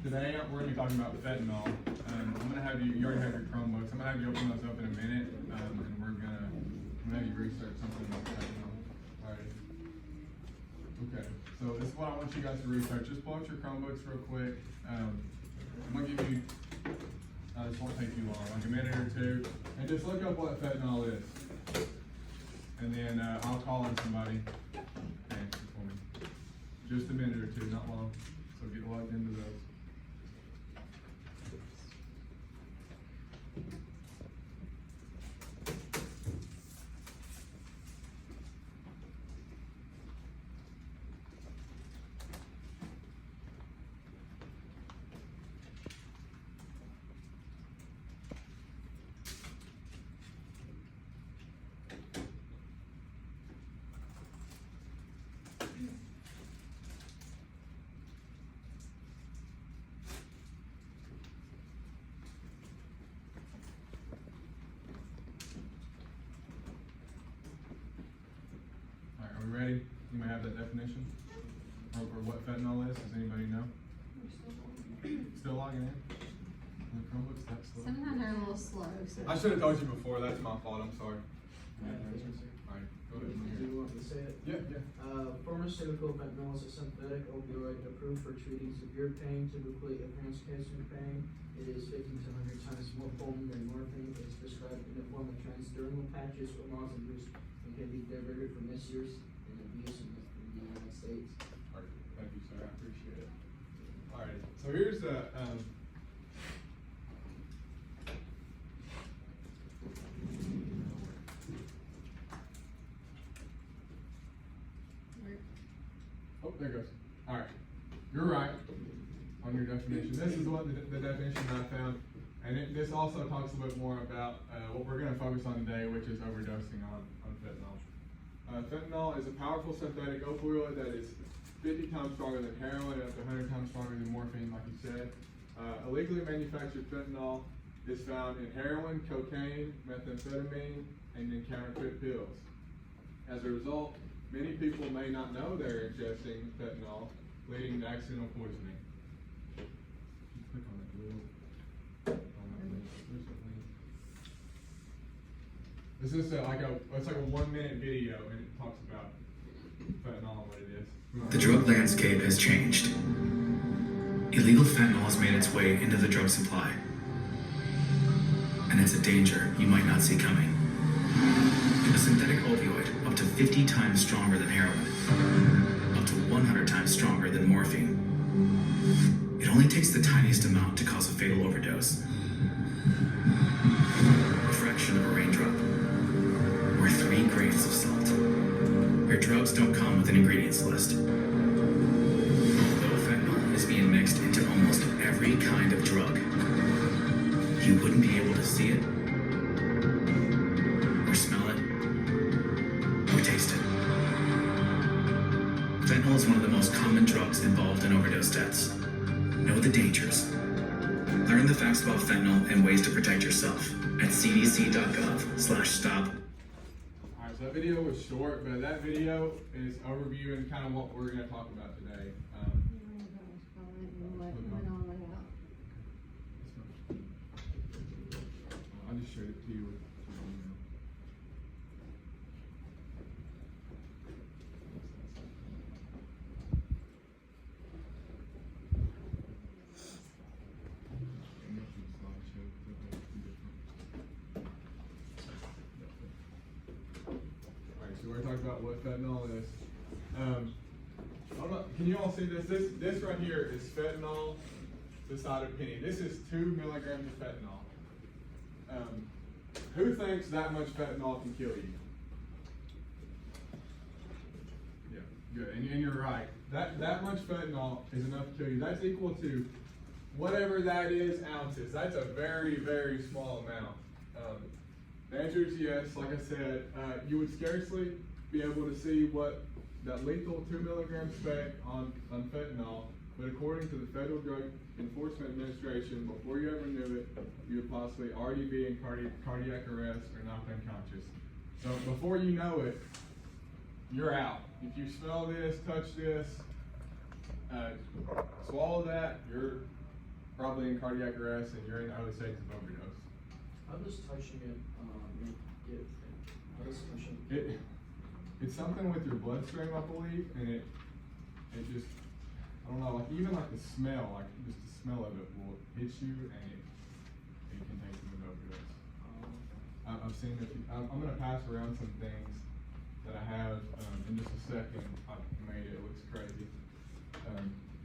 Today we're going to be talking about fentanyl. I'm going to have you already have your Chromebooks. I'm going to have you open those up in a minute, and we're going to have you research something about fentanyl. Alright. Okay, so this is what I want you guys to research. Just pull out your Chromebooks real quick. I'm going to give you, this won't take you long, like a minute or two, and just look up what fentanyl is. And then I'll call on somebody to answer for me. Just a minute or two, not long. So get logged into those. Are we ready? You may have that definition? Or what fentanyl is? Does anybody know? Still logging in? The Chromebook's that slow? Sometimes they're a little slow. So. I should have told you before. That's my fault. I'm sorry. Alright, go ahead. Do you want me to say it? Yeah. Pharmaceutical fentanyl is a synthetic opioid approved for treating severe pain, typically inhalation pain. It is 50 to 100 times more potent than morphine. It is prescribed in the form of transdermal patches or lozenges and can be diverted for misuse and abuse in the United States. Alright, thank you, sir. I appreciate it. Alright, so here's the oh, there it goes. Alright, you're right on your definition. This is what the definition I found, and this also talks a little bit more about what we're going to focus on today, which is overdosing on fentanyl. Fentanyl is a powerful synthetic opioid that is 50 times stronger than heroin and up to 100 times stronger than morphine, like you said. Illegally manufactured fentanyl is found in heroin, cocaine, methamphetamine, and in counterfeit pills. As a result, many people may not know they're ingesting fentanyl, leading to accidental poisoning. Click on that little, This is it's like a 1 minute video, and it talks about fentanyl and what it is. The drug landscape has changed. Illegal fentanyl has made its way into the drug supply. And it's a danger you might not see coming. A synthetic opioid up to 50 times stronger than heroin, up to 100 times stronger than morphine. It only takes the tiniest amount to cause a fatal overdose. A fraction of a raindrop, or 3 grains of salt. Your drugs don't come with an ingredients list. Although fentanyl is being mixed into almost every kind of drug, you wouldn't be able to see it, or smell it, or taste it. Fentanyl is one of the most common drugs involved in overdose deaths. Know the dangers. Learn the facts about fentanyl and ways to protect yourself at cdc.gov/stop. Alright, so that video was short, but that video is overviewing kind of what we're going to talk about today. I just showed it to you. Alright, so we're going to talk about what fentanyl is. Can you all see this? This right here is fentanyl beside a penny. This is 2 milligrams of fentanyl. Who thinks that much fentanyl can kill you? Yeah, good. And you're right. That much fentanyl is enough to kill you. That's equal to whatever that is, ounces. That's a very, very small amount. The answer is yes. Like I said, you would scarcely be able to see what that lethal 2 milligram spec on fentanyl, but according to the Federal Drug Enforcement Administration, before you ever knew it, you would possibly already be in cardiac arrest or knocked unconscious. So before you know it, you're out. If you smell this, touch this, swallow that, probably in cardiac arrest, and you're in the early stages of overdose. How does touching it, how does touching it? It's something with your bloodstream, I believe, and it just, I don't know, like even like the smell, like just the smell of it will hit you, and it can take you into overdose. I've seen it. I'm gonna pass around some things that I have in just a second. I made it. It looks crazy,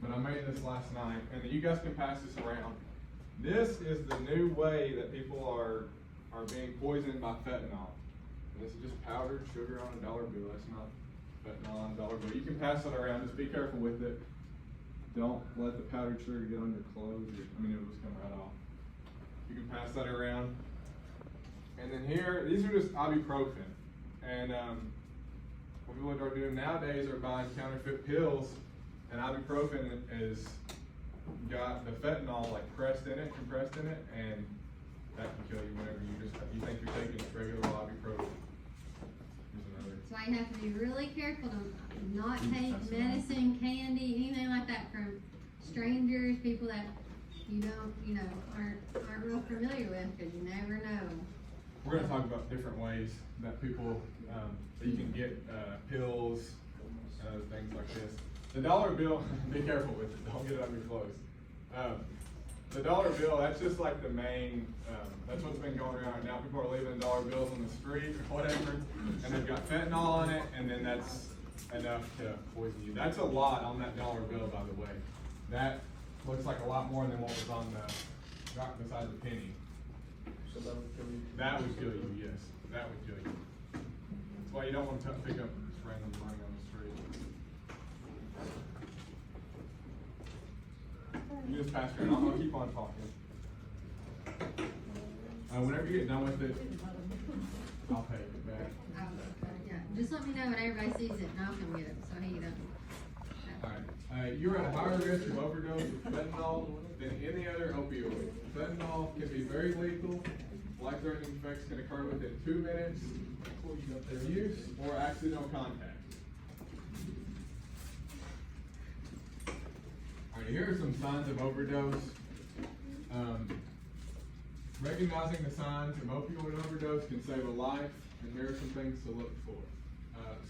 but I made this last night, and you guys can pass this around. This is the new way that people are being poisoned by fentanyl. And this is just powdered sugar on a dollar bill. That's not fentanyl on a dollar bill. You can pass it around. Just be careful with it. Don't let the powdered sugar get on your clothes. It'll just come right off. You can pass that around. And then here, these are just ibuprofen. And what people are doing nowadays are buying counterfeit pills, and ibuprofen is got the fentanyl like compressed in it, and that can kill you whenever you think you're taking regular ibuprofen. Here's another. So I have to be really careful to not take medicine, candy, anything like that from strangers, people that you don't, aren't real familiar with, because you never know. We're going to talk about different ways that people, that you can get pills and other things like this. The dollar bill, be careful with it, don't get it on your clothes. The dollar bill, that's just like the main, that's what's been going around right now. People are leaving dollar bills on the street or whatever, and they've got fentanyl on it, and then that's enough to poison you. That's a lot on that dollar bill, by the way. That looks like a lot more than what was on the right beside the penny. So that would kill you? That That would kill you, yes. That would kill you. That's why you don't want to pick up just random money on the street. You just pass it around. I'll keep on talking. Whenever you get done with it, I'll pay it back. Yeah, just let me know when everybody sees it, and I'll come get it, so he doesn't. Alright, you're at a higher risk of overdose with fentanyl than any other opioid. Fentanyl can be very lethal. Life-threatening effects can occur within 2 minutes of use or accidental contact. Alright, here are some signs of overdose. Recognizing the signs of opioid overdose can save a life, and here are some things to look for.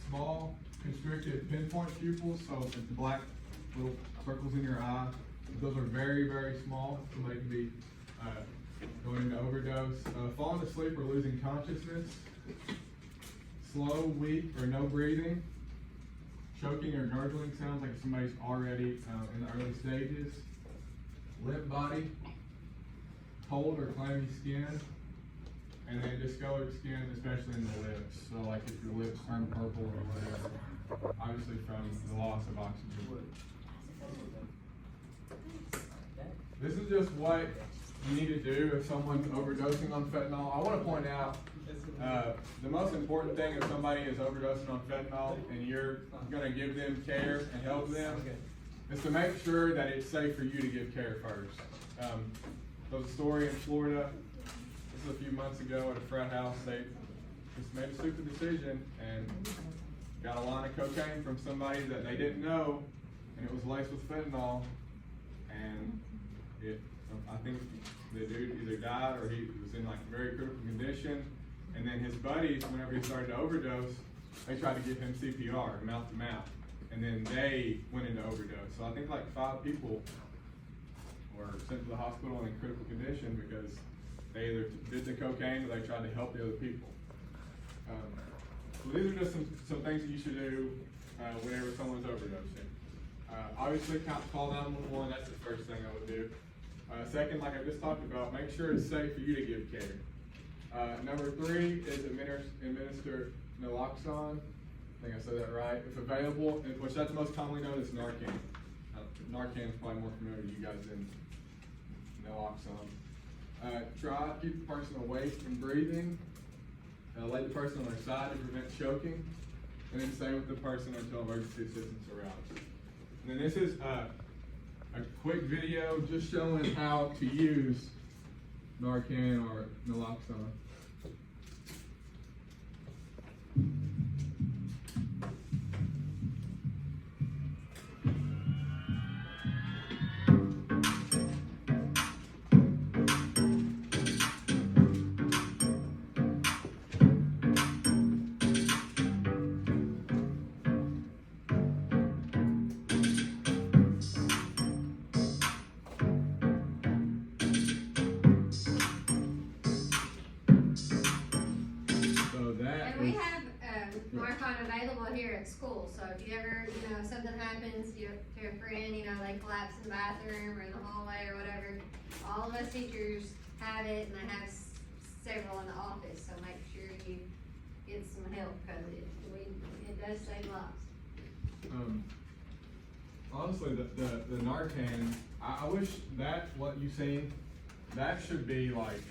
Small, constricted pinpoint pupils, so it's the black little circles in your eye. Those are very, very small, so they can be going into overdose. Falling asleep or losing consciousness. Slow, weak, or no breathing. Choking or gurgling sounds like somebody's already in the early stages. Limp body. Cold or clammy skin. And then discolored skin, especially in the lips. So like if your lips turn purple or whatever, obviously from the loss of oxygen. This is just what you need to do if someone's overdosing on fentanyl. I want to point out the most important thing if somebody is overdosing on fentanyl and you're going to give them care and help them is to make sure that it's safe for you to give care first. There was a story in Florida, this was a few months ago at a frat house. They just made a stupid decision and got a line of cocaine from somebody that they didn't know, and it was laced with fentanyl, and I think the dude either died or he was in like very critical condition. And then his buddies, whenever he started to overdose, they tried to give him CPR, mouth to mouth, and then they went into overdose. So I think like 5 people were sent to the hospital in critical condition because they either did the cocaine or they tried to help the other people. So these are just some things that you should do whenever someone's overdosing. Obviously, call 911, that's the first thing I would do. Second, like I just talked about, make sure it's safe for you to give care. Number 3 is administer naloxone. I think I said that right. If available, which that's most commonly known as Narcan. Narcan is probably more familiar to you guys than naloxone. Try to keep the person awake and breathing. Lay the person on their side to prevent choking. And then stay with the person until emergency assistance arrives. And then this is a quick video just showing how to use Narcan or naloxone. Narcan available here at school, so if you ever, you know, something happens, to a friend, you know, they collapse in the bathroom or in the hallway or whatever, all of us teachers have it, and they have several in the office, so make sure you get some help, cause it does save lives. Honestly, the Narcan, I wish that, what you've seen, that should be like,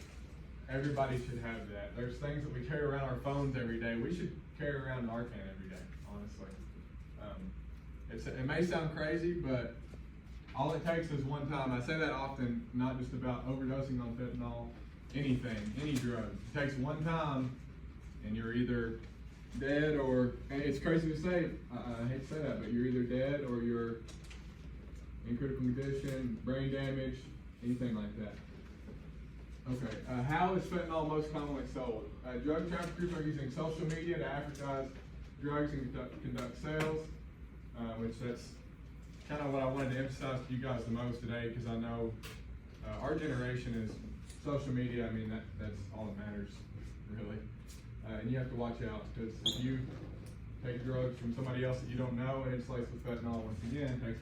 everybody should have that. There's things that we carry around our phones every day, we should carry around Narcan every day, honestly. It may sound crazy, but all it takes is one time. I say that often, not just about overdosing on fentanyl, anything, any drug. It takes one time, and you're either dead or, and it's crazy to say, I hate to say that, but you're either dead or you're in critical condition, brain damage, anything like that. Okay, how is fentanyl most commonly sold? Drug traffickers are using social media to advertise drugs and conduct sales, which that's kind of what I wanted to emphasize to you guys the most today, because I know our generation is social media. I mean, that's all that matters, really. And you have to watch out, because if you take drugs from somebody else that you don't know and it's laced with fentanyl, once again, it takes